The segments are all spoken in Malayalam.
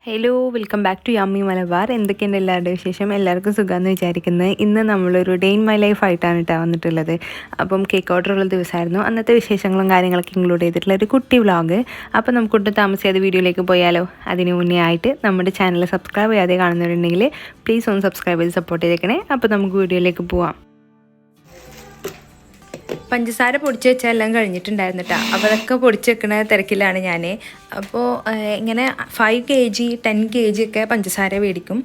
Hello welcome back to yummy Malabar. എന്തൊക്കെയുണ്ട് എല്ലാവരുടെ വിശേഷം? എല്ലാവർക്കും സുഖമെന്ന് വിചാരിക്കുന്നത്. ഇന്ന് നമ്മളൊരു ഡേ ഇൻ മൈ ലൈഫ് ആയിട്ടാണ് കേട്ടോ വന്നിട്ടുള്ളത്. അപ്പം കേക്ക് ഓർഡർ ഉള്ള ദിവസമായിരുന്നു. അന്നത്തെ വിശേഷങ്ങളും കാര്യങ്ങളൊക്കെ ഇൻക്ലൂഡ് ചെയ്തിട്ടുള്ള ഒരു കുട്ടി വ്ളോഗ്. അപ്പോൾ നമുക്കൊട്ടും താമസിയാതെ വീഡിയോയിലേക്ക് പോയാലോ? അതിന് മുന്നേ ആയിട്ട് നമ്മുടെ ചാനൽ സബ്സ്ക്രൈബ് ചെയ്യാതെ കാണുന്നവരുണ്ടെങ്കിൽ പ്ലീസ് ഒന്ന് സബ്സ്ക്രൈബ് ചെയ്ത് സപ്പോർട്ട് ചെയ്തേക്കണേ. അപ്പോൾ നമുക്ക് വീഡിയോയിലേക്ക് പോവാം. പഞ്ചസാര പൊടിച്ച് വെച്ചാൽ എല്ലാം കഴിഞ്ഞിട്ടുണ്ടായിരുന്നു കേട്ടോ. അപ്പോൾ അതൊക്കെ പൊടിച്ച് വെക്കുന്ന തിരക്കിലാണ് ഞാൻ. അപ്പോൾ ഇങ്ങനെ 5 kg 10 kg ഒക്കെ പഞ്ചസാര മേടിക്കും.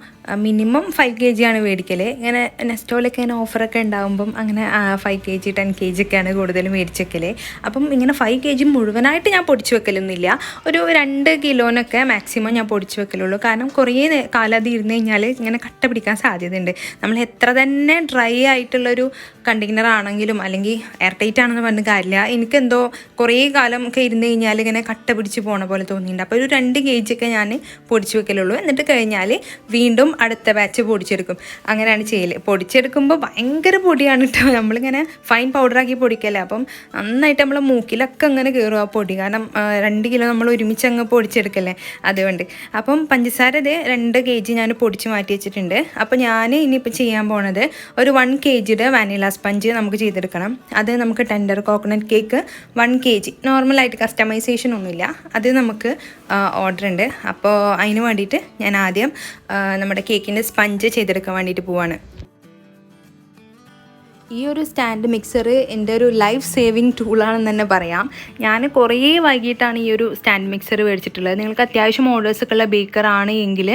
മിനിമം 5 kg ആണ് മേടിക്കൽ. ഇങ്ങനെ നെസ്റ്റോലൊക്കെ ഇങ്ങനെ ഓഫറൊക്കെ ഉണ്ടാകുമ്പം അങ്ങനെ 5 kg 10 kg ഒക്കെയാണ് കൂടുതലും മേടിച്ച് വെക്കൽ. അപ്പം ഇങ്ങനെ 5 kg മുഴുവനായിട്ട് ഞാൻ പൊടിച്ച് വെക്കലൊന്നുമില്ല. ഒരു 2 കിലോനൊക്കെ മാക്സിമം ഞാൻ പൊടിച്ച് വെക്കലുള്ളൂ. കാരണം കുറേ കാലം അത് ഇരുന്ന് കഴിഞ്ഞാൽ ഇങ്ങനെ കട്ട പിടിക്കാൻ സാധ്യതയുണ്ട്. നമ്മൾ എത്ര തന്നെ ഡ്രൈ ആയിട്ടുള്ളൊരു കണ്ടെയ്നർ ആണെങ്കിലും അല്ലെങ്കിൽ എയർ ടൈറ്റ് ആണെന്ന് പറഞ്ഞ കാര്യമില്ല, എനിക്കെന്തോ കുറേ കാലം ഒക്കെ ഇരുന്ന് കഴിഞ്ഞാൽ ഇങ്ങനെ കട്ട പിടിച്ച് പോണ പോലെ തോന്നിയിട്ടുണ്ട്. അപ്പോൾ ഒരു 2 kg ഒക്കെ ഞാൻ പൊടിച്ച് വെക്കലുള്ളൂ. എന്നിട്ട് കഴിഞ്ഞാൽ വീണ്ടും അടുത്ത ബാച്ച് പൊടിച്ചെടുക്കും. അങ്ങനെയാണ് ചെയ്യൽ. പൊടിച്ചെടുക്കുമ്പോൾ ഭയങ്കര പൊടിയാണ് കേട്ടോ. നമ്മളിങ്ങനെ ഫൈൻ പൗഡറാക്കി പൊടിക്കല്ലേ. അപ്പം നന്നായിട്ട് നമ്മൾ മൂക്കിലൊക്കെ അങ്ങനെ കയറും ആ പൊടി. കാരണം 2 കിലോ നമ്മൾ ഒരുമിച്ച് അങ്ങ് പൊടിച്ചെടുക്കല്ലേ, അതുകൊണ്ട്. അപ്പം പഞ്ചസാര ഇത് 2 kg ഞാൻ പൊടിച്ച് മാറ്റി വെച്ചിട്ടുണ്ട്. അപ്പോൾ ഞാൻ ഇനിയിപ്പോൾ ചെയ്യാൻ പോണത് ഒരു 1 kgയുടെ വാനില സ്പഞ്ച് നമുക്ക് ചെയ്തെടുക്കണം. അത് നമുക്ക് ടെൻഡർ കോക്കനട്ട് കേക്ക് 1 kg നോർമലായിട്ട് കസ്റ്റമൈസേഷൻ ഒന്നുമില്ല, അത് നമുക്ക് ഓർഡർ ഉണ്ട്. അപ്പോൾ അതിന് വേണ്ടിയിട്ട് ഞാൻ ആദ്യം നമ്മുടെ കേക്കിൻ്റെ സ്പഞ്ച് ചെയ്തെടുക്കാൻ വേണ്ടിയിട്ട് പോവാണ്. ഈ ഒരു സ്റ്റാൻഡ് മിക്സർ എൻ്റെ ഒരു ലൈഫ് സേവിങ് ടൂളാണെന്ന് തന്നെ പറയാം. ഞാൻ കുറേ വൈകിട്ടാണ് ഈ ഒരു സ്റ്റാൻഡ് മിക്സർ മേടിച്ചിട്ടുള്ളത്. നിങ്ങൾക്ക് അത്യാവശ്യം ഓർഡേഴ്സൊക്കെ ഉള്ള ബേക്കറാണ് എങ്കിൽ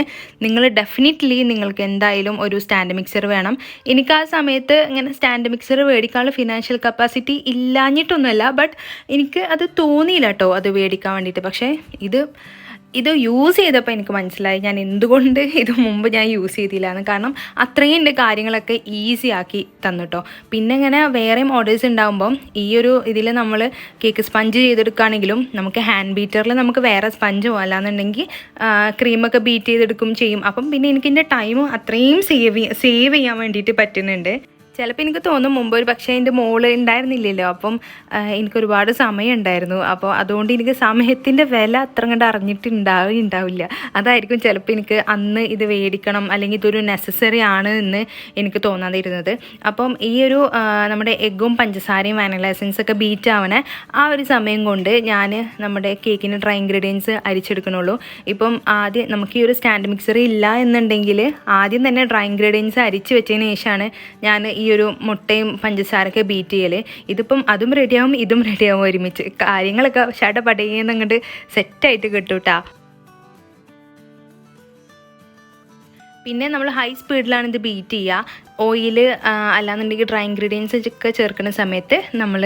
നിങ്ങൾ ഡെഫിനറ്റ്ലി നിങ്ങൾക്ക് എന്തായാലും ഒരു സ്റ്റാൻഡ് മിക്സർ വേണം. എനിക്ക് ആ സമയത്ത് ഇങ്ങനെ സ്റ്റാൻഡ് മിക്സർ മേടിക്കാനുള്ള ഫിനാൻഷ്യൽ കപ്പാസിറ്റി ഇല്ലാഞ്ഞിട്ടൊന്നുമല്ല, ബട്ട് എനിക്ക് അത് തോന്നിയില്ല കേട്ടോ അത് മേടിക്കാൻ വേണ്ടിയിട്ട്. പക്ഷേ ഇത് യൂസ് ചെയ്തപ്പോൾ എനിക്ക് മനസ്സിലായി ഞാൻ എന്തുകൊണ്ട് ഇത് മുമ്പ് ഞാൻ യൂസ് ചെയ്തില്ലാന്ന്. കാരണം അത്രയും എൻ്റെ കാര്യങ്ങളൊക്കെ ഈസി ആക്കി തന്നിട്ടോ. പിന്നെ ഇങ്ങനെ വേറെയും ഓർഡേഴ്സ് ഉണ്ടാകുമ്പം ഈ ഒരു ഇതിൽ നമ്മൾ കേക്ക് സ്പഞ്ച് ചെയ്തെടുക്കുകയാണെങ്കിലും നമുക്ക് ഹാൻഡ് ബീറ്ററിൽ നമുക്ക് വേറെ സ്പഞ്ച് പോകാമെന്നുണ്ടെങ്കിൽ ക്രീമൊക്കെ ബീറ്റ് ചെയ്തെടുക്കും ചെയ്യും. അപ്പം പിന്നെ എനിക്കെൻ്റെ ടൈം അത്രയും സേവ് ചെയ്യാൻ വേണ്ടിയിട്ട് പറ്റുന്നുണ്ട്. ചിലപ്പോൾ എനിക്ക് തോന്നും മുമ്പ് ഒരു പക്ഷേ എൻ്റെ മോള് ഉണ്ടായിരുന്നില്ലല്ലോ, അപ്പം എനിക്കൊരുപാട് സമയം ഉണ്ടായിരുന്നു. അപ്പോൾ അതുകൊണ്ട് എനിക്ക് സമയത്തിൻ്റെ വില അത്ര കണ്ട് അറിഞ്ഞിട്ടുണ്ടാവില്ല. അതായിരിക്കും ചിലപ്പോൾ എനിക്ക് അന്ന് ഇത് മേടിക്കണം അല്ലെങ്കിൽ ഇതൊരു നെസസറി ആണ് എന്ന് എനിക്ക് തോന്നാതിരുന്നത്. അപ്പം ഈ ഒരു നമ്മുടെ എഗ്ഗും പഞ്ചസാരയും വാനില എസൻസ് ഒക്കെ ബീറ്റ് ആവണേ ആ ഒരു സമയം കൊണ്ട് ഞാൻ നമ്മുടെ കേക്കിന് ഡ്രൈ ഇൻഗ്രീഡിയൻസ് അരിച്ചെടുക്കണുള്ളൂ. ഇപ്പം ആദ്യം നമുക്ക് ഈ ഒരു സ്റ്റാൻഡ് മിക്സർ ഇല്ല എന്നുണ്ടെങ്കിൽ ആദ്യം തന്നെ ഡ്രൈ ഇൻഗ്രീഡിയൻസ് അരിച്ച് വെച്ചതിന് ശേഷമാണ് ഞാൻ ഈ ഒരു മുട്ടയും പഞ്ചസാരൊക്കെ ബീറ്റ് ചെയ്യൽ. ഇതിപ്പം അതും റെഡിയാവും ഇതും റെഡിയാവും ഒരുമിച്ച്. കാര്യങ്ങളൊക്കെ ഷടപടയെന്ന് അങ്ങോട്ട് സെറ്റായിട്ട് കിട്ടൂട്ടാ. പിന്നെ നമ്മൾ ഹൈ സ്പീഡിലാണ് ഇത് ബീറ്റ് ചെയ്യുക. ഓയിൽ അല്ലാന്നുണ്ടെങ്കിൽ ഡ്രൈ ഇൻഗ്രീഡിയൻസ് ഒക്കെ ചേർക്കുന്ന സമയത്ത് നമ്മൾ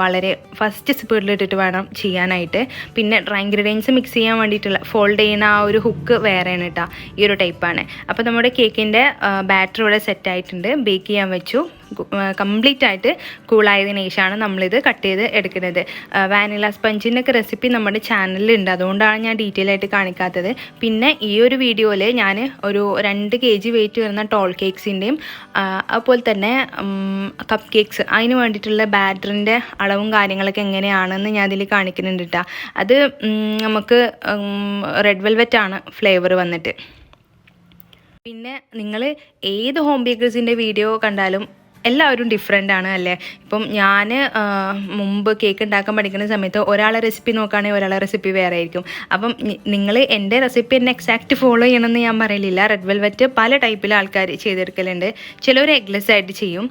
വളരെ ഫസ്റ്റ് സ്പീഡിലിട്ടിട്ട് വേണം ചെയ്യാനായിട്ട്. പിന്നെ ഡ്രൈ ഇൻഗ്രീഡിയൻസ് മിക്സ് ചെയ്യാൻ വേണ്ടിയിട്ടുള്ള ഫോൾഡ് ചെയ്യുന്ന ആ ഒരു ഹുക്ക് വേറെയാണ് കേട്ടോ, ഈ ഒരു ടൈപ്പാണ്. അപ്പോൾ നമ്മുടെ കേക്കിൻ്റെ ബാറ്റർ ഇവിടെ സെറ്റായിട്ടുണ്ട്. ബേക്ക് ചെയ്യാൻ വെച്ചു. കംപ്ലീറ്റ് ആയിട്ട് കൂളായതിനു ശേഷമാണ് നമ്മളിത് കട്ട് ചെയ്ത് എടുക്കുന്നത്. വാനില സ്പഞ്ചിൻ്റെ ഒക്കെ റെസിപ്പി നമ്മുടെ ചാനലിലുണ്ട്, അതുകൊണ്ടാണ് ഞാൻ ഡീറ്റെയിൽ ആയിട്ട് കാണിക്കാത്തത്. പിന്നെ ഈ ഒരു വീഡിയോയിൽ ഞാൻ ഒരു 2 kg വെയിറ്റ് വരുന്ന ടോൾ കേക്ക്സിൻ്റെയും അതുപോലെ തന്നെ കപ്പ് കേക്ക്സ് അതിന് വേണ്ടിയിട്ടുള്ള ബാറ്ററിൻ്റെ അളവും കാര്യങ്ങളൊക്കെ എങ്ങനെയാണെന്ന് ഞാൻ അതിൽ കാണിക്കുന്നുണ്ട് കേട്ടോ. അത് നമുക്ക് റെഡ് വെൽവെറ്റാണ് ഫ്ലേവർ വന്നിട്ട്. പിന്നെ നിങ്ങൾ ഏത് ഹോം ബേക്കേഴ്സിൻ്റെ വീഡിയോ കണ്ടാലും എല്ലാവരും ഡിഫറെൻ്റ് ആണ് അല്ലേ. ഇപ്പം ഞാൻ മുമ്പ് കേക്ക് ഉണ്ടാക്കാൻ പഠിക്കുന്ന സമയത്ത് ഒരാളെ റെസിപ്പി നോക്കുകയാണെങ്കിൽ ഒരാളെ റെസിപ്പി വേറെ ആയിരിക്കും. അപ്പം നിങ്ങൾ എൻ്റെ റെസിപ്പി എന്നെ എക്സാക്റ്റ് ഫോളോ ചെയ്യണമെന്ന് ഞാൻ പറയലില്ല. റെഡ് വെൽവെറ്റ് പല ടൈപ്പിൽ ആൾക്കാർ ചെയ്തെടുക്കലുണ്ട്. ചിലർ എഗ്ലെസ് ആയിട്ട് ചെയ്യും,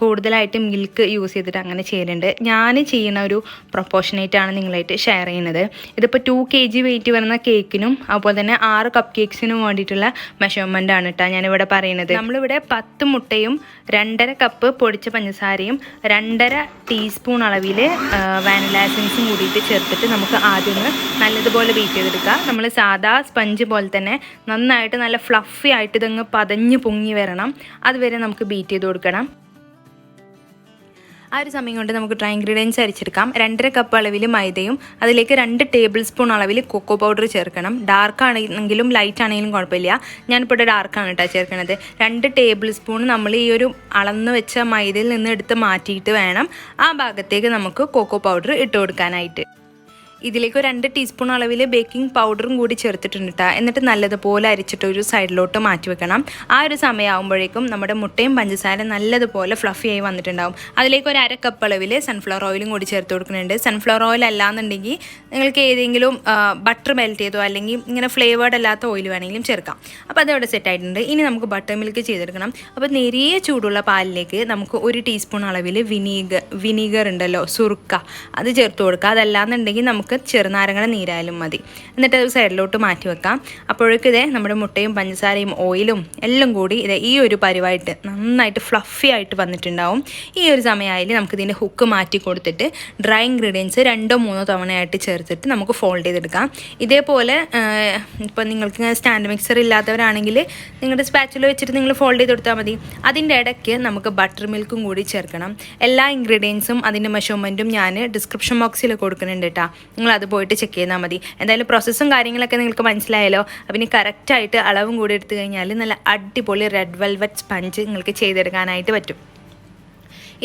കൂടുതലായിട്ട് മിൽക്ക് യൂസ് ചെയ്തിട്ട് അങ്ങനെ ചെയ്യുന്നുണ്ട്. ഞാൻ ചെയ്യുന്ന ഒരു പ്രൊപ്പോർഷനേറ്റാണ് നിങ്ങളായിട്ട് ഷെയർ ചെയ്യുന്നത്. ഇതിപ്പോൾ 2 kg വെയിറ്റ് വരുന്ന കേക്കിനും അതുപോലെ തന്നെ 6 കപ്പ് കേക്ക്സിനും വേണ്ടിയിട്ടുള്ള മെഷർമെൻ്റ് ആണ് കേട്ടോ ഞാനിവിടെ പറയുന്നത്. നമ്മളിവിടെ 10 മുട്ടയും 2.5 കപ്പ് പൊടിച്ച പഞ്ചസാരയും 2.5 ടീസ്പൂൺ അളവിൽ വാനില എസൻസും കൂടിയിട്ട് ചേർത്തിട്ട് നമുക്ക് ആദ്യം ഒന്ന് നല്ലതുപോലെ ബീറ്റ് ചെയ്തെടുക്കുക. നമ്മൾ സാധാ സ്പഞ്ച് പോലെ തന്നെ നന്നായിട്ട് നല്ല ഫ്ലഫി ആയിട്ട് ഇതങ്ങ് പതഞ്ഞ് പൊങ്ങി വരണം. അതുവരെ നമുക്ക് ബീറ്റ് ചെയ്ത് കൊടുക്കണം. ആ ഒരു സമയം കൊണ്ട് നമുക്ക് ഡ്രൈ ഇൻഗ്രീഡിയൻസ് അരിച്ചെടുക്കാം. 2.5 കപ്പ് അളവിൽ മൈദയും അതിലേക്ക് 2 ടേബിൾ സ്പൂൺ അളവിൽ കൊക്കോ പൗഡർ ചേർക്കണം. ഡാർക്ക് ആണെങ്കിലും ലൈറ്റ് ആണെങ്കിലും കുഴപ്പമില്ല. ഞാനിപ്പോൾ ഇവിടെ ഡാർക്കാണ് കേട്ടോ ചേർക്കുന്നത്. 2 ടേബിൾ സ്പൂൺ നമ്മൾ ഈ ഒരു അളന്ന് വെച്ച മൈദയിൽ നിന്ന് എടുത്ത് മാറ്റിയിട്ട് വേണം ആ ഭാഗത്തേക്ക് നമുക്ക് കൊക്കോ പൗഡർ ഇട്ട് കൊടുക്കാനായിട്ട്. ഇതിലേക്ക് ഒരു 2 ടീസ്പൂൺ അളവിൽ ബേക്കിംഗ് പൗഡറും കൂടി ചേർത്തിട്ടുണ്ട് കേട്ടോ. എന്നിട്ട് നല്ലതുപോലെ അരിച്ചിട്ട് ഒരു സൈഡിലോട്ട് മാറ്റി വെക്കണം. ആ ഒരു സമയമാകുമ്പോഴേക്കും നമ്മുടെ മുട്ടയും പഞ്ചസാര നല്ലതുപോലെ ഫ്ലഫി ആയി വന്നിട്ടുണ്ടാവും. അതിലേക്ക് ഒരു 1/2 കപ്പ് അളവിൽ സൺഫ്ലവർ ഓയിലും കൂടി ചേർത്ത് കൊടുക്കുന്നുണ്ട്. സൺഫ്ലവർ ഓയിൽ അല്ലാന്നുണ്ടെങ്കിൽ നിങ്ങൾക്ക് ഏതെങ്കിലും ബട്ടർ മെൽറ്റ് ചെയ്തോ അല്ലെങ്കിൽ ഇങ്ങനെ ഫ്ലേവേർഡ് അല്ലാത്ത ഓയിൽ വേണമെങ്കിലും ചേർക്കാം. അപ്പോൾ അതവിടെ സെറ്റ് ആയിട്ടുണ്ട്. ഇനി നമുക്ക് ബട്ടർ മിൽക്ക് ചെയ്തെടുക്കണം. അപ്പോൾ നേരിയ ചൂടുള്ള പാലിലേക്ക് നമുക്ക് 1 ടീസ്പൂൺ അളവിൽ വിനീഗർ ഉണ്ടല്ലോ, സുറുക്ക, അത് ചേർത്ത് കൊടുക്കുക. അതല്ലാന്നുണ്ടെങ്കിൽ നമുക്ക് ചെറുനാരങ്ങയുടെ നീരായാലും മതി. എന്നിട്ട് അത് സൈഡിലോട്ട് മാറ്റി വെക്കാം. അപ്പോഴേക്കും ഇതേ നമ്മുടെ മുട്ടയും പഞ്ചസാരയും ഓയിലും എല്ലാം കൂടി ഇതേ ഈ ഒരു പരിവായിട്ട് നന്നായിട്ട് ഫ്ലഫി ആയിട്ട് വന്നിട്ടുണ്ടാവും. ഈ ഒരു സമയമായാലും നമുക്കിതിൻ്റെ ഹുക്ക് മാറ്റി കൊടുത്തിട്ട് ഡ്രൈ ഇൻഗ്രീഡിയൻസ് 2-3 തവണയായിട്ട് ചേർത്തിട്ട് നമുക്ക് ഫോൾഡ് ചെയ്തെടുക്കാം. ഇതേപോലെ ഇപ്പോൾ നിങ്ങൾക്ക് സ്റ്റാൻഡ് മിക്സർ ഇല്ലാത്തവരാണെങ്കിൽ നിങ്ങളുടെ സ്പാച്ചിൽ വെച്ചിട്ട് നിങ്ങൾ ഫോൾഡ് ചെയ്ത് കൊടുത്താൽ മതി. അതിൻ്റെ ഇടയ്ക്ക് നമുക്ക് ബട്ടർ മിൽക്കും കൂടി ചേർക്കണം. എല്ലാ ഇൻഗ്രീഡിയൻസും അതിൻ്റെ മെഷർമെൻറ്റും ഞാൻ ഡിസ്ക്രിപ്ഷൻ ബോക്സിൽ കൊടുക്കുന്നുണ്ട് കേട്ടോ. നിങ്ങൾ അത് പോയിട്ട് ചെക്ക് ചെയ്താൽ മതി. എന്തായാലും പ്രോസസ്സും കാര്യങ്ങളൊക്കെ നിങ്ങൾക്ക് മനസ്സിലായല്ലോ. അപ്പം ഇനി കറക്റ്റായിട്ട് അളവും കൂടി എടുത്തു കഴിഞ്ഞാൽ നല്ല അടിപൊളി റെഡ് വെൽവെറ്റ് സ്പഞ്ച് നിങ്ങൾക്ക് ചെയ്തെടുക്കാനായിട്ട് പറ്റും.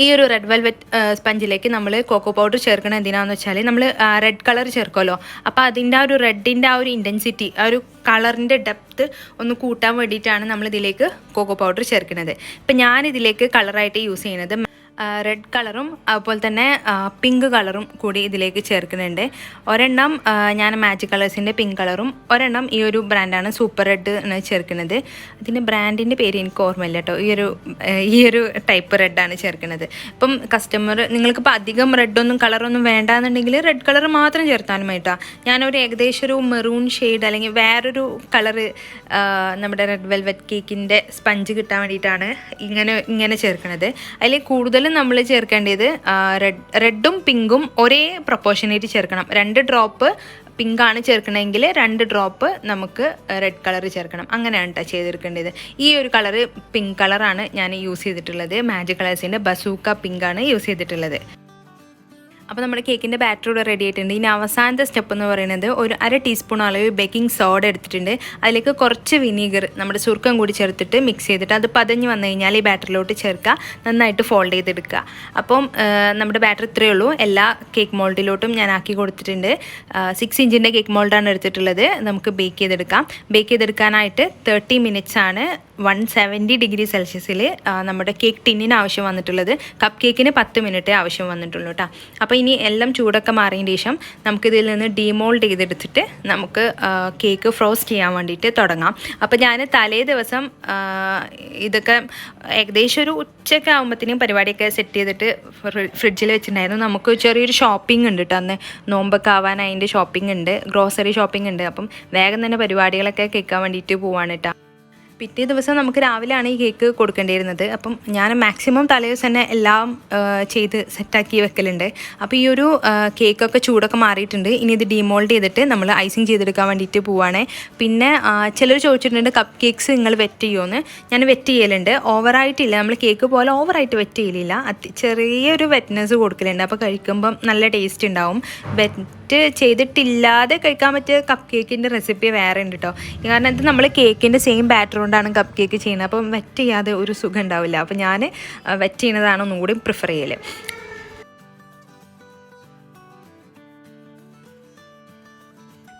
ഈ ഒരു റെഡ് വെൽവെറ്റ് സ്പഞ്ചിലേക്ക് നമ്മൾ കോക്കോ പൗഡർ ചേർക്കണം. എന്തിനാണെന്ന് വെച്ചാൽ നമ്മൾ റെഡ് കളർ ചേർക്കുമല്ലോ. അപ്പോൾ അതിൻ്റെ ആ ഒരു റെഡിൻ്റെ ആ ഒരു ഇൻറ്റൻസിറ്റി, ആ ഒരു കളറിൻ്റെ ഡെപ്ത്ത് ഒന്ന് കൂട്ടാൻ വേണ്ടിയിട്ടാണ് നമ്മളിതിലേക്ക് കോക്കോ പൗഡർ ചേർക്കുന്നത്. ഇപ്പം ഞാനിതിലേക്ക് കളറായിട്ട് യൂസ് ചെയ്യുന്നത് റെഡ് കളറും അതുപോലെ തന്നെ പിങ്ക് കളറും കൂടി ഇതിലേക്ക് ചേർക്കുന്നുണ്ട്. ഒരെണ്ണം ഞാൻ മാജിക് കളേഴ്സിൻ്റെ പിങ്ക് കളറും ഒരെണ്ണം ഈ ഒരു ബ്രാൻഡാണ് സൂപ്പർ റെഡ് എന്ന് ചേർക്കുന്നത്. ഇതിൻ്റെ ബ്രാൻഡിൻ്റെ പേര് എനിക്ക് ഓർമ്മയില്ല കേട്ടോ. ഈ ഒരു ടൈപ്പ് റെഡാണ് ചേർക്കുന്നത്. ഇപ്പം നിങ്ങൾക്കിപ്പോൾ അധികം റെഡൊന്നും കളറൊന്നും വേണ്ടാന്നുണ്ടെങ്കിൽ റെഡ് കളർ മാത്രം ചേർത്താലും മതിട്ടോ. ഞാനൊരു ഏകദേശം ഒരു മെറൂൺ ഷെയ്ഡ് അല്ലെങ്കിൽ വേറൊരു കളറ് നമ്മുടെ റെഡ് വെൽവെറ്റ് കേക്കിൻ്റെ സ്പഞ്ച് കിട്ടാൻ വേണ്ടിയിട്ടാണ് ഇങ്ങനെ ചേർക്കുന്നത്. അതിൽ കൂടുതലും നമ്മൾ ചേർക്കേണ്ടത് റെഡും പിങ്കും ഒരേ പ്രൊപ്പോർഷനായിട്ട് ചേർക്കണം. 2 ഡ്രോപ്പ് പിങ്കാണ് ചേർക്കണമെങ്കിൽ 2 ഡ്രോപ്പ് നമുക്ക് റെഡ് കളർ ചേർക്കണം. അങ്ങനെയാണ് കേട്ടോ ചെയ്തെടുക്കേണ്ടത്. ഈ ഒരു കളറ് പിങ്ക് കളറാണ് ഞാൻ യൂസ് ചെയ്തിട്ടുള്ളത്. മാജിക് കളേഴ്സിൻ്റെ ബസൂക്ക പിങ്കാണ് യൂസ് ചെയ്തിട്ടുള്ളത്. അപ്പോൾ നമ്മുടെ കേക്കിൻ്റെ ബാറ്റർ ഇവിടെ റെഡി ആയിട്ടുണ്ട്. ഇനി അവസാനത്തെ സ്റ്റെപ്പ് എന്ന് പറയുന്നത് ഒരു 1/2 ടീസ്പൂൺ അളവ് ബേക്കിംഗ് സോഡ എടുത്തിട്ടുണ്ട്. അതിലേക്ക് കുറച്ച് വിനീഗർ, നമ്മുടെ സുർക്കം കൂടി ചേർത്തിട്ട് മിക്സ് ചെയ്തിട്ട് അത് പതഞ്ഞ് വന്നു കഴിഞ്ഞാൽ ഈ ബാറ്ററിലോട്ട് ചേർക്കുക. നന്നായിട്ട് ഫോൾഡ് ചെയ്തെടുക്കുക. അപ്പം നമ്മുടെ ബാറ്റർ ഇത്രയേ ഉള്ളൂ. എല്ലാ കേക്ക് മോൾഡിലോട്ടും ഞാൻ ആക്കി കൊടുത്തിട്ടുണ്ട്. 6 ഇഞ്ചിൻ്റെ കേക്ക് മോൾഡാണ് എടുത്തിട്ടുള്ളത്. നമുക്ക് ബേക്ക് ചെയ്തെടുക്കാം. ബേക്ക് ചെയ്തെടുക്കാനായിട്ട് 30 മിനിറ്റ്സ് ആണ് 170 ഡിഗ്രി സെൽഷ്യസിൽ നമ്മുടെ കേക്ക് ടിന്നിന് ആവശ്യം വന്നിട്ടുള്ളത്. കപ്പ് കേക്കിന് 10 മിനിറ്റേ ആവശ്യം വന്നിട്ടുള്ളൂ കേട്ടോ. അപ്പോൾ ഇനി എല്ലാം ചൂടൊക്കെ മാറിയതിന് ശേഷം നമുക്കിതിൽ നിന്ന് ഡീമോൾഡ് ചെയ്തെടുത്തിട്ട് നമുക്ക് കേക്ക് ഫ്രോസ്റ്റ് ചെയ്യാൻ വേണ്ടിയിട്ട് തുടങ്ങാം. അപ്പോൾ ഞാൻ തലേ ദിവസം ഇതൊക്കെ ഏകദേശം ഒരു ഉച്ചയൊക്കെ ആകുമ്പോഴത്തേനും പരിപാടിയൊക്കെ സെറ്റ് ചെയ്തിട്ട് ഫ്രിഡ്ജിൽ വെച്ചിട്ടുണ്ടായിരുന്നു. നമുക്ക് ചെറിയൊരു ഷോപ്പിംഗ് ഉണ്ട് കേട്ടോ. അന്ന് നോമ്പൊക്കെ ആവാൻ അതിൻ്റെ ഷോപ്പിംഗ് ഉണ്ട്, ഗ്രോസറി ഷോപ്പിംഗ് ഉണ്ട്. അപ്പം വേഗം തന്നെ പരിപാടികളൊക്കെ കേൾക്കാൻ വേണ്ടിയിട്ട് പോവാണ് കേട്ടോ. പിറ്റേ ദിവസം നമുക്ക് രാവിലെയാണ് ഈ കേക്ക് കൊടുക്കേണ്ടിയിരുന്നത്. അപ്പം ഞാൻ മാക്സിമം തലേദിവസം തന്നെ എല്ലാം ചെയ്ത് സെറ്റാക്കി വെക്കലുണ്ട്. അപ്പോൾ ഈ ഒരു കേക്കൊക്കെ ചൂടൊക്കെ മാറിയിട്ടുണ്ട്. ഇനി ഇത് ഡീമോൾഡ് ചെയ്തിട്ട് നമ്മൾ ഐസിങ് ചെയ്തെടുക്കാൻ വേണ്ടിയിട്ട് പോവുകയാണ്. പിന്നെ ചിലർ ചോദിച്ചിട്ടുണ്ട് കപ്പ് കേക്ക്സ് നിങ്ങൾ വെറ്റ് ചെയ്യുമോയെന്ന്. ഞാൻ വെറ്റ് ചെയ്യലുണ്ട്. ഓവറായിട്ടില്ല, നമ്മൾ കേക്ക് പോലെ ഓവറായിട്ട് വെറ്റ് ചെയ്യലില്ല. ചെറിയൊരു വെറ്റ്നെസ് കൊടുക്കലുണ്ട്. അപ്പോൾ കഴിക്കുമ്പം നല്ല ടേസ്റ്റ് ഉണ്ടാവും. ചെയ്തിട്ടില്ലാതെ കഴിക്കാൻ പറ്റിയ കപ്പ് കേക്കിൻ്റെ റെസിപ്പി വേറെ ഉണ്ട് കേട്ടോ. കാരണം ഇത് നമ്മൾ കേക്കിൻ്റെ സെയിം ബാറ്റർ കൊണ്ടാണ് കപ്പ് കേക്ക് ചെയ്യുന്നത്. അപ്പം വെറ്റ് ചെയ്യാതെ ഒരു സുഖം ഉണ്ടാവില്ല. അപ്പോൾ ഞാൻ വെറ്റ് ചെയ്യുന്നതാണ് ഒന്നും കൂടി പ്രിഫർ ചെയ്യൽ.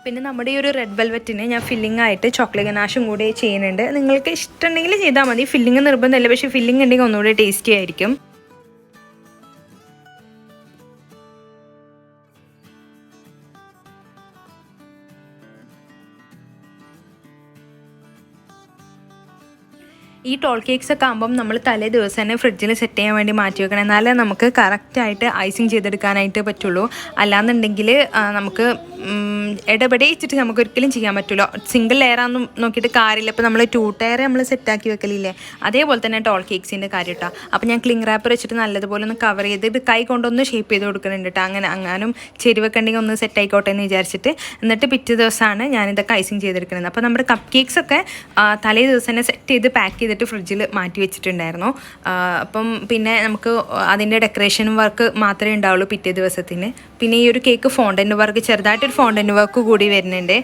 പിന്നെ നമ്മുടെ ഈ ഒരു റെഡ് വെൽവെറ്റിന് ഞാൻ ഫില്ലിംഗ് ആയിട്ട് ചോക്ലേറ്റ് ഗനാഷും കൂടി ചെയ്യുന്നുണ്ട്. നിങ്ങൾക്ക് ഇഷ്ടമുണ്ടെങ്കിൽ ചെയ്താൽ മതി. ഫില്ലിംഗ് നിർബന്ധമില്ല, പക്ഷേ ഫില്ലിംഗ് ഉണ്ടെങ്കിൽ ഒന്നുകൂടി ടേസ്റ്റി ആയിരിക്കും. ഈ ടോൾ കേക്ക്സ് ഒക്കെ ആകുമ്പം നമ്മൾ തലേ ദിവസം തന്നെ ഫ്രിഡ്ജിൽ സെറ്റ് ചെയ്യാൻ വേണ്ടി മാറ്റി വെക്കണം. എന്നാലേ നമുക്ക് കറക്റ്റായിട്ട് ഐസിങ് ചെയ്തെടുക്കാനായിട്ട് പറ്റുള്ളൂ. അല്ലാന്നുണ്ടെങ്കിൽ നമുക്ക് ഇടപെടിച്ചിട്ട് നമുക്ക് ഒരിക്കലും ചെയ്യാൻ പറ്റുമല്ലോ. സിംഗിൾ ലെയറാണെന്നും നോക്കിയിട്ട് കാര്യമില്ല. ഇപ്പോൾ നമ്മൾ 2 ടയർ നമ്മൾ സെറ്റാക്കി വെക്കലില്ലേ, അതേപോലെ തന്നെ ടോൾ കേക്ക്സിൻ്റെ കാര്യം കേട്ടോ. അപ്പോൾ ഞാൻ ക്ലിംഗ് റാപ്പർ വെച്ചിട്ട് നല്ലതുപോലെ ഒന്ന് കവർ ചെയ്തിട്ട് കൈ കൊണ്ടൊന്ന് ഷേപ്പ് ചെയ്ത് കൊടുക്കുന്നുണ്ട് കേട്ടോ. അങ്ങാനും ചെരുവെക്കണ്ടെങ്കിൽ ഒന്ന് സെറ്റ് ആയിക്കോട്ടെ എന്ന് വിചാരിച്ചിട്ട്. എന്നിട്ട് പിറ്റേ ദിവസമാണ് ഞാനിതൊക്കെ ഐസിങ് ചെയ്തെടുക്കുന്നത്. അപ്പോൾ നമ്മുടെ കപ്പ് കേക്ക്സൊക്കെ തലേ ദിവസം തന്നെ സെറ്റ് ചെയ്ത് പാക്ക് ചെയ്തിട്ട് ഫ്രിഡ്ജിൽ മാറ്റി വെച്ചിട്ടുണ്ടായിരുന്നു. അപ്പം പിന്നെ നമുക്ക് അതിൻ്റെ ഡെക്കറേഷൻ വർക്ക് മാത്രമേ ഉണ്ടാവുള്ളൂ പിറ്റേ ദിവസത്തിന്. പിന്നെ ഈ ഒരു കേക്ക് ഫോണ്ടൻ്റ് വർക്ക്, ചെറുതായിട്ടൊരു ഫോണ്ടൻ്റ് വർക്ക് കൂടി വരുന്നുണ്ട്.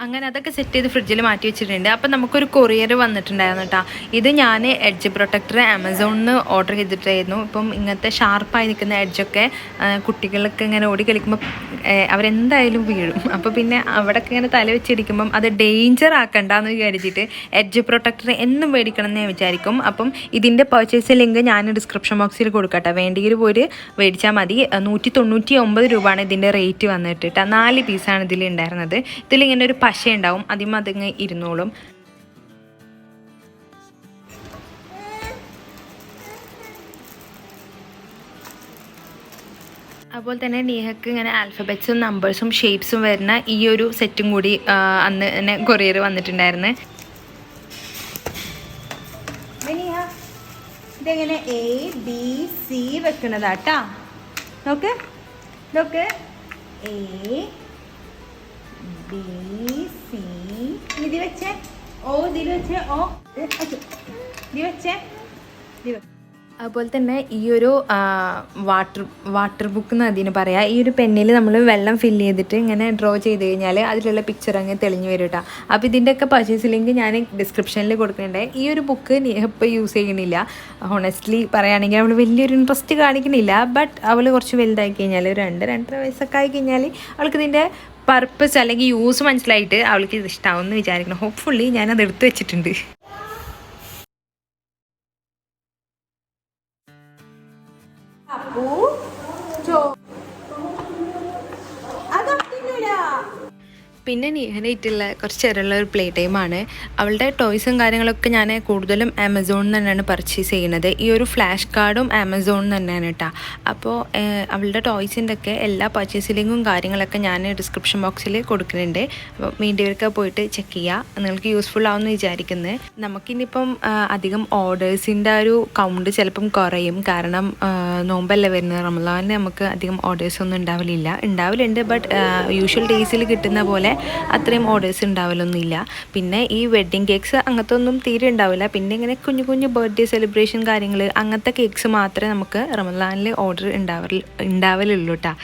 അങ്ങനെ അതൊക്കെ സെറ്റ് ചെയ്ത് ഫ്രിഡ്ജിൽ മാറ്റി വെച്ചിട്ടുണ്ട്. അപ്പോൾ നമുക്കൊരു കൊറിയർ വന്നിട്ടുണ്ടായിരുന്നു കേട്ടോ. ഇത് ഞാൻ എഡ്ജ് പ്രൊട്ടക്ടർ ആമസോണിൽ നിന്ന് ഓർഡർ ചെയ്തിട്ടായിരുന്നു. ഇപ്പം ഇങ്ങനത്തെ ഷാർപ്പായി നിൽക്കുന്ന എഡ്ജൊക്കെ കുട്ടികളൊക്കെ ഇങ്ങനെ ഓടി കളിക്കുമ്പോൾ അവരെന്തായാലും വീഴും. അപ്പോൾ പിന്നെ അവിടെയൊക്കെ ഇങ്ങനെ തല വെച്ചിരിക്കുമ്പം അത് ഡേഞ്ചർ ആക്കണ്ടെന്ന് വിചാരിച്ചിട്ട് എഡ്ജ് പ്രൊട്ടക്ടർ എന്നും മേടിക്കണം എന്ന് ഞാൻ വിചാരിക്കും. അപ്പം ഇതിൻ്റെ പർച്ചേസ് ലിങ്ക് ഞാൻ ഡിസ്ക്രിപ്ഷൻ ബോക്സിൽ കൊടുക്കട്ടെ, വേണ്ടെങ്കിൽ പോയിട്ട് മേടിച്ചാൽ മതി. 199 രൂപയാണ് ഇതിൻ്റെ റേറ്റ് വന്നിട്ട് കേട്ടോ. 4 പീസാണ് ഇതിൽ ഉണ്ടായിരുന്നത്. ഇതിലിങ്ങനെ ഒരു പശ ഉണ്ടാവും, അതിന് അതിങ്ങ് ഇരുന്നോളും. അതുപോലെ തന്നെ നീഹക്ക് ഇങ്ങനെ ആൽഫബറ്റ്സും നമ്പേഴ്സും ഷേപ്സും വരുന്ന ഈ ഒരു സെറ്റും കൂടി അന്ന് തന്നെ കൊറിയർ വന്നിട്ടുണ്ടായിരുന്നു. ഇതെങ്ങനെ ABC വെക്കണതാട്ടാ. നോക്ക് നോക്ക്, ABC. ഇത് വെച്ചേ, ഓ ഇതിൽ വെച്ചേ, ഓ ഇത് വെച്ചേ. അതുപോലെ തന്നെ ഈ ഒരു വാട്ടർ ബുക്ക് എന്ന് അതിന് പറയാം. ഈ ഒരു പെന്നിൽ നമ്മൾ വെള്ളം ഫില്ല് ചെയ്തിട്ട് ഇങ്ങനെ ഡ്രോ ചെയ്ത് കഴിഞ്ഞാൽ അതിലുള്ള പിക്ചർ അങ്ങ് തെളിഞ്ഞു വരും കേട്ടോ. അപ്പോൾ ഇതിൻ്റെയൊക്കെ പർച്ചേസ് ലിങ്ക് ഞാൻ ഡിസ്ക്രിപ്ഷനിൽ കൊടുക്കുന്നുണ്ട്. ഈ ഒരു ബുക്ക് ഇപ്പോൾ യൂസ് ചെയ്യണില്ല, ഹോണസ്റ്റ്ലി പറയുകയാണെങ്കിൽ അവൾ വലിയൊരു ഇൻട്രസ്റ്റ് കാണിക്കണില്ല. ബട്ട് അവൾ കുറച്ച് വലുതായി കഴിഞ്ഞാൽ 2-2.5 വയസ്സൊക്കെ ആയി കഴിഞ്ഞാൽ അവൾക്ക് ഇതിൻ്റെ പർപ്പസ് അല്ലെങ്കിൽ യൂസ് മനസ്സിലായിട്ട് അവൾക്ക് ഇത് ഇഷ്ടമാവും എന്ന് വിചാരിക്കണം. ഹോപ്പ്ഫുള്ളി ഞാനത് എടുത്തു വെച്ചിട്ടുണ്ട്. പിന്നെ നീഹനായിട്ടുള്ള കുറച്ച് ചെറിയുള്ള ഒരു പ്ലേ ടൈമാണ്. അവളുടെ ടോയ്സും കാര്യങ്ങളൊക്കെ ഞാൻ കൂടുതലും ആമസോണിൽ നിന്ന് തന്നെയാണ് പർച്ചേസ് ചെയ്യുന്നത്. ഈ ഒരു ഫ്ലാഷ് കാർഡും ആമസോണിൽ നിന്ന് തന്നെയാണ് കേട്ടോ. അപ്പോൾ അവളുടെ ടോയ്സിൻ്റെ ഒക്കെ എല്ലാ പർച്ചേസ് ലിങ്കും കാര്യങ്ങളൊക്കെ ഞാൻ ഡിസ്ക്രിപ്ഷൻ ബോക്സിൽ കൊടുക്കുന്നുണ്ട്. അപ്പോൾ വേണ്ടിയവർക്ക് പോയിട്ട് ചെക്ക് ചെയ്യുക, നിങ്ങൾക്ക് യൂസ്ഫുൾ ആവുമെന്ന് വിചാരിക്കുന്നത്. നമുക്കിനിയിപ്പം അധികം ഓർഡേഴ്സിൻ്റെ ഒരു കൗണ്ട് ചിലപ്പം കുറയും, കാരണം നോമ്പല്ല വരുന്നത്. റമളാനിന് നമുക്ക് അധികം ഓർഡേഴ്സൊന്നും ഉണ്ടാവലുണ്ട്. ബട്ട് യൂഷ്വൽ ഡേയ്സിൽ കിട്ടുന്ന പോലെ അത്രയും ഓർഡേഴ്സ് ഉണ്ടാവലൊന്നുമില്ല. പിന്നെ ഈ വെഡ്ഡിങ് കേക്ക്സ് അങ്ങനത്തെ ഒന്നും തീരെ ഉണ്ടാവില്ല. പിന്നെ ഇങ്ങനെ കുഞ്ഞു കുഞ്ഞു ബർത്ത്ഡേ സെലിബ്രേഷൻ കാര്യങ്ങൾ അങ്ങനത്തെ കേക്ക്സ് മാത്രമേ നമുക്ക് റമളാനിൽ ഓർഡർ ഉണ്ടാവലുള്ളൂ കേട്ടോ.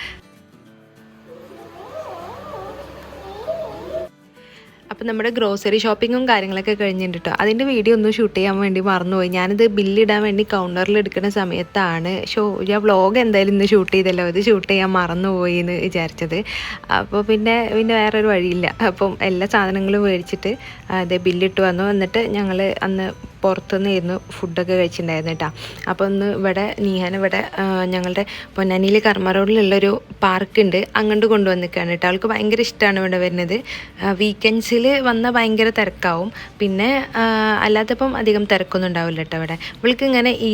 അപ്പോൾ നമ്മുടെ ഗ്രോസറി ഷോപ്പിങ്ങും കാര്യങ്ങളൊക്കെ കഴിഞ്ഞിട്ട് കേട്ടോ. അതിൻ്റെ വീഡിയോ ഒന്നും ഷൂട്ട് ചെയ്യാൻ വേണ്ടി മറന്നുപോയി. ഞാനിത് ബില്ലിടാൻ വേണ്ടി കൗണ്ടറിൽ എടുക്കുന്ന സമയത്താണ് ഞാൻ വ്ളോഗ് എന്തായാലും ഇന്ന് ഷൂട്ട് ചെയ്തല്ലോ, ഇത് ഷൂട്ട് ചെയ്യാൻ മറന്നുപോയി എന്ന് വിചാരിച്ചത്. അപ്പോൾ പിന്നെ വേറൊരു വഴിയില്ല. അപ്പം എല്ലാ സാധനങ്ങളും മേടിച്ചിട്ട് അതേ ബില്ലിട്ട് വന്നു. എന്നിട്ട് ഞങ്ങൾ അന്ന് പുറത്തുനിന്നായിരുന്നു ഫുഡൊക്കെ കഴിച്ചിട്ടുണ്ടായിരുന്നു കേട്ടോ. അപ്പോൾ ഒന്ന് ഇവിടെ നീഹാനിവിടെ ഞങ്ങളുടെ പൊന്നാനിയിൽ കർമ്മ റോഡിലുള്ളൊരു പാർക്കുണ്ട്, അങ്ങോട്ട് കൊണ്ടുവന്നിരിക്കുകയാണ് കേട്ടോ. അവൾക്ക് ഭയങ്കര ഇഷ്ടമാണ് ഇവിടെ വരുന്നത്. വീക്കെൻഡ്സിൽ വന്നാൽ ഭയങ്കര തിരക്കാവും, പിന്നെ അല്ലാത്തപ്പം അധികം തിരക്കൊന്നും ഉണ്ടാവില്ല കേട്ടോ ഇവിടെ. ഇവൾക്ക് ഇങ്ങനെ ഈ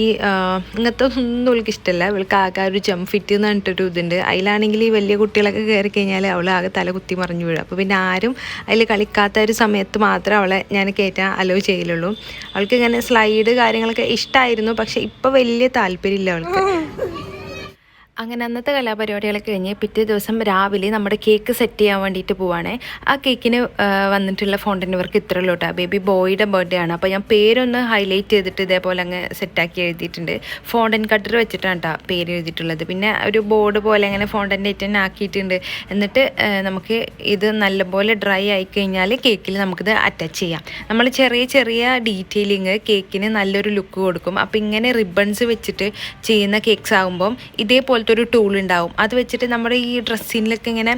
ഇങ്ങനത്തെ ഒന്നും ഇവൾക്ക് ഇഷ്ടമല്ല. ഇവൾക്ക് ആകെ ഒരു ജംപ് ഫിറ്റ് എന്ന് പറഞ്ഞിട്ടൊരു ഇതുണ്ട്. അതിലാണെങ്കിൽ ഈ വലിയ കുട്ടികളൊക്കെ കയറി കഴിഞ്ഞാൽ അവൾ ആകെ തല കുത്തി മറിഞ്ഞു വീഴും. അപ്പോൾ പിന്നെ ആരും അതിൽ കളിക്കാത്ത ഒരു സമയത്ത് മാത്രമേ അവളെ ഞാൻ കയറ്റാൻ അലോ ചെയ്യലുള്ളൂ. അവൾക്ക് ഇങ്ങനെ സ്ലൈഡ് കാര്യങ്ങളൊക്കെ ഇഷ്ടമായിരുന്നു, പക്ഷെ ഇപ്പോൾ വലിയ താല്പര്യമില്ല അവൾക്ക്. അങ്ങനെ അന്നത്തെ കലാപരിപാടികളൊക്കെ കഴിഞ്ഞ് പിറ്റേ ദിവസം രാവിലെ നമ്മുടെ കേക്ക് സെറ്റ് ചെയ്യാൻ വേണ്ടിയിട്ട് പോവാണ്. ആ കേക്കിന് വന്നിട്ടുള്ള ഫോണ്ടൻ്റ് വർക്ക് ഇത്ര ഉള്ളൂ കേട്ടോ. ബേബി ബോയുടെ ബർത്ത്ഡേ ആണ്. അപ്പോൾ ഞാൻ പേരൊന്ന് ഹൈലൈറ്റ് ചെയ്തിട്ട് ഇതേപോലെ അങ്ങ് സെറ്റാക്കി എഴുതിയിട്ടുണ്ട്. ഫോണ്ടൻ കട്ടർ വെച്ചിട്ടാണ് കേട്ടോ പേര് എഴുതിയിട്ടുള്ളത്. പിന്നെ ഒരു ബോർഡ് പോലെ അങ്ങനെ ഫോണ്ടൻ്റ് ആയിട്ട് തന്നെ ആക്കിയിട്ടുണ്ട്. എന്നിട്ട് നമുക്ക് ഇത് നല്ലപോലെ ഡ്രൈ ആയി കഴിഞ്ഞാൽ കേക്കിൽ നമുക്കിത് അറ്റാച്ച് ചെയ്യാം. നമ്മൾ ചെറിയ ചെറിയ ഡീറ്റെയിലിങ് കേക്കിന് നല്ലൊരു ലുക്ക് കൊടുക്കും. അപ്പോൾ ഇങ്ങനെ റിബൺസ് വെച്ചിട്ട് ചെയ്യുന്ന കേക്ക്സ് ആകുമ്പം ഇതേപോലെ ഒരു ടൂൾ ഉണ്ടാവും. അത് വെച്ചിട്ട് നമ്മുടെ ഈ ഡ്രസ്സിലൊക്കെ ഇങ്ങനെ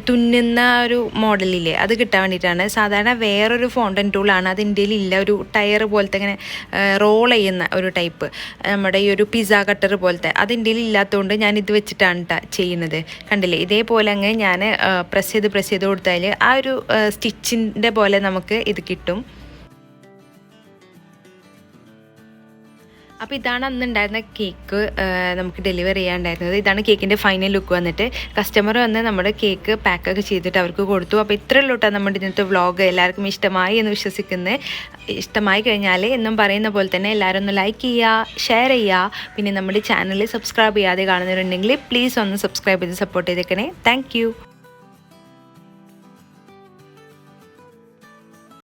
തുന്നുന്ന ഒരു മോഡലില്ലേ, അത് കിട്ടാൻ വേണ്ടിയിട്ടാണ്. സാധാരണ വേറൊരു ഫോണ്ടൻ ടൂളാണ്, അത് ഇന്ത്യയിൽ ഇല്ല. ഒരു ടയർ പോലത്തെ ഇങ്ങനെ റോൾ ചെയ്യുന്ന ഒരു ടൈപ്പ്, നമ്മുടെ ഈ ഒരു പിസ്സ കട്ടർ പോലത്തെ, അത് ഇന്ത്യയിൽ ഇല്ലാത്തതുകൊണ്ട് ഞാൻ ഇത് വെച്ചിട്ടാണ് ചെയ്യുന്നത്. കണ്ടില്ലേ, ഇതേപോലെ അങ്ങ് ഞാൻ പ്രസ് ചെയ്ത് കൊടുത്താൽ ആ ഒരു സ്റ്റിച്ചിൻ്റെ പോലെ നമുക്ക് ഇത് കിട്ടും. അപ്പോൾ ഇതാണ് അന്ന് ഉണ്ടായിരുന്ന കേക്ക് നമുക്ക് ഡെലിവറി ചെയ്യാനുണ്ടായിരുന്നത്. ഇതാണ് കേക്കിൻ്റെ ഫൈനൽ ലുക്ക് വന്നിട്ട്. കസ്റ്റമർ വന്ന് നമ്മുടെ കേക്ക് പാക്കൊക്കെ ചെയ്തിട്ട് അവർക്ക് കൊടുത്തു. അപ്പോൾ ഇത്രയുള്ളൂ കേട്ടോ നമ്മുടെ ഇന്നത്തെ വ്ളോഗ്. എല്ലാവർക്കും ഇഷ്ടമായി എന്ന് വിശ്വസിക്കുന്നത്. ഇഷ്ടമായി കഴിഞ്ഞാൽ എന്നും പറയുന്ന പോലെ തന്നെ എല്ലാവരും ഒന്ന് ലൈക്ക് ചെയ്യുക, ഷെയർ ചെയ്യുക. പിന്നെ നമ്മുടെ ചാനൽ സബ്സ്ക്രൈബ് ചെയ്യാതെ കാണുന്നവരുണ്ടെങ്കിൽ പ്ലീസ് ഒന്ന് സബ്സ്ക്രൈബ് ചെയ്ത് സപ്പോർട്ട് ചെയ്തേക്കണേ. താങ്ക്